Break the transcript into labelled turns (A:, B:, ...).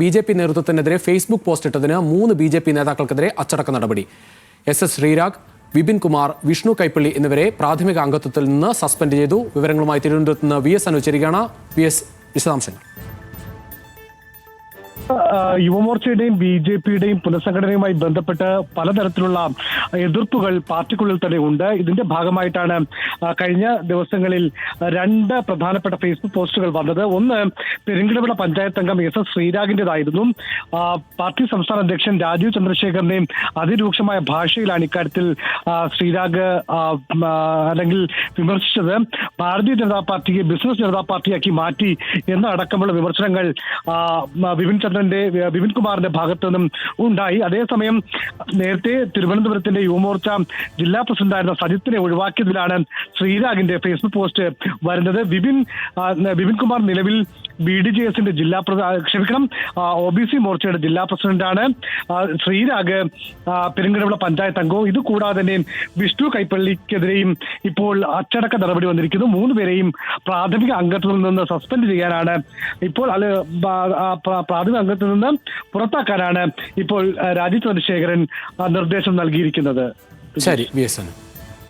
A: BJP നേതൃത്വത്തിനെതിരെ Facebook post ഇട്ടതിന് 3 BJP നേതാക്കൾക്കെതിരെ അച്ചടക്ക നടപടി. SS ശ്രീരാഗ്, വിപിൻ കുമാർ, വിഷ്ണു കൈപ്പള്ളി എന്നിവരെ പ്രാഥമിക അംഗത്വത്തിൽ നിന്ന് സസ്പെൻഡ് ചെയ്തു. വിവരങ്ങളുമായി തിരുവനന്തപുരത്ത് നിന്ന് VS അനുചരിക്കുകയാണ്. VS, വിശദാംശങ്ങൾ.
B: യുവമോർച്ചയുടെയും BJPയുടെയും പുനഃസംഘടനയുമായി ബന്ധപ്പെട്ട് പലതരത്തിലുള്ള എതിർപ്പുകൾ പാർട്ടിക്കുള്ളിൽ തന്നെ ഉണ്ട്. ഇതിന്റെ ഭാഗമായിട്ടാണ് കഴിഞ്ഞ ദിവസങ്ങളിൽ 2 പ്രധാനപ്പെട്ട ഫേസ്ബുക്ക് പോസ്റ്റുകൾ വന്നത്. ഒന്ന് പെരിങ്കടവിള പഞ്ചായത്ത് അംഗം SS ശ്രീരാഗിന്റേതായിരുന്നു. പാർട്ടി സംസ്ഥാന അധ്യക്ഷൻ രാജീവ് ചന്ദ്രശേഖരനെയും അതിരൂക്ഷമായ ഭാഷയിലാണ് ഇക്കാര്യത്തിൽ ശ്രീരാഗ് അല്ലെങ്കിൽ വിമർശിച്ചത്. ഭാരതീയ ജനതാ പാർട്ടിയെ ബിസിനസ് ജനതാ പാർട്ടിയാക്കി മാറ്റി എന്നടക്കമുള്ള വിമർശനങ്ങൾ വിപിൻ കുമാറിന്റെ ഭാഗത്തു നിന്നും ഉണ്ടായി. അതേസമയം നേരത്തെ തിരുവനന്തപുരത്തിന്റെ യുവമോർച്ച ജില്ലാ പ്രസിഡന്റായിരുന്ന സജിത്തിനെ ഒഴിവാക്കിയതിലാണ് ശ്രീരാഗിന്റെ ഫേസ്ബുക്ക് പോസ്റ്റ് വരുന്നത്. വിപിൻ കുമാർ നിലവിൽ BDJSന്റെ OBC മോർച്ചയുടെ ജില്ലാ പ്രസിഡന്റാണ്. ശ്രീരാഗ് പെരിങ്കടവിള പഞ്ചായത്ത് അംഗവും. ഇതുകൂടാതെ തന്നെ വിഷ്ണു കൈപ്പള്ളിക്കെതിരെയും ഇപ്പോൾ അച്ചടക്ക നടപടി വന്നിരിക്കുന്നു. 3 പേരെയും പ്രാഥമിക അംഗത്വത്തിൽ നിന്ന് സസ്പെൻഡ് ചെയ്യാനാണ് ഇപ്പോൾ പ്രാഥമിക അംഗത്തിൽ നിന്ന് പുറത്താക്കാനാണ് ഇപ്പോൾ രാജീവ് ചന്ദ്രശേഖരൻ നിർദ്ദേശം നൽകിയിരിക്കുന്നത്.
A: ശരി, VS.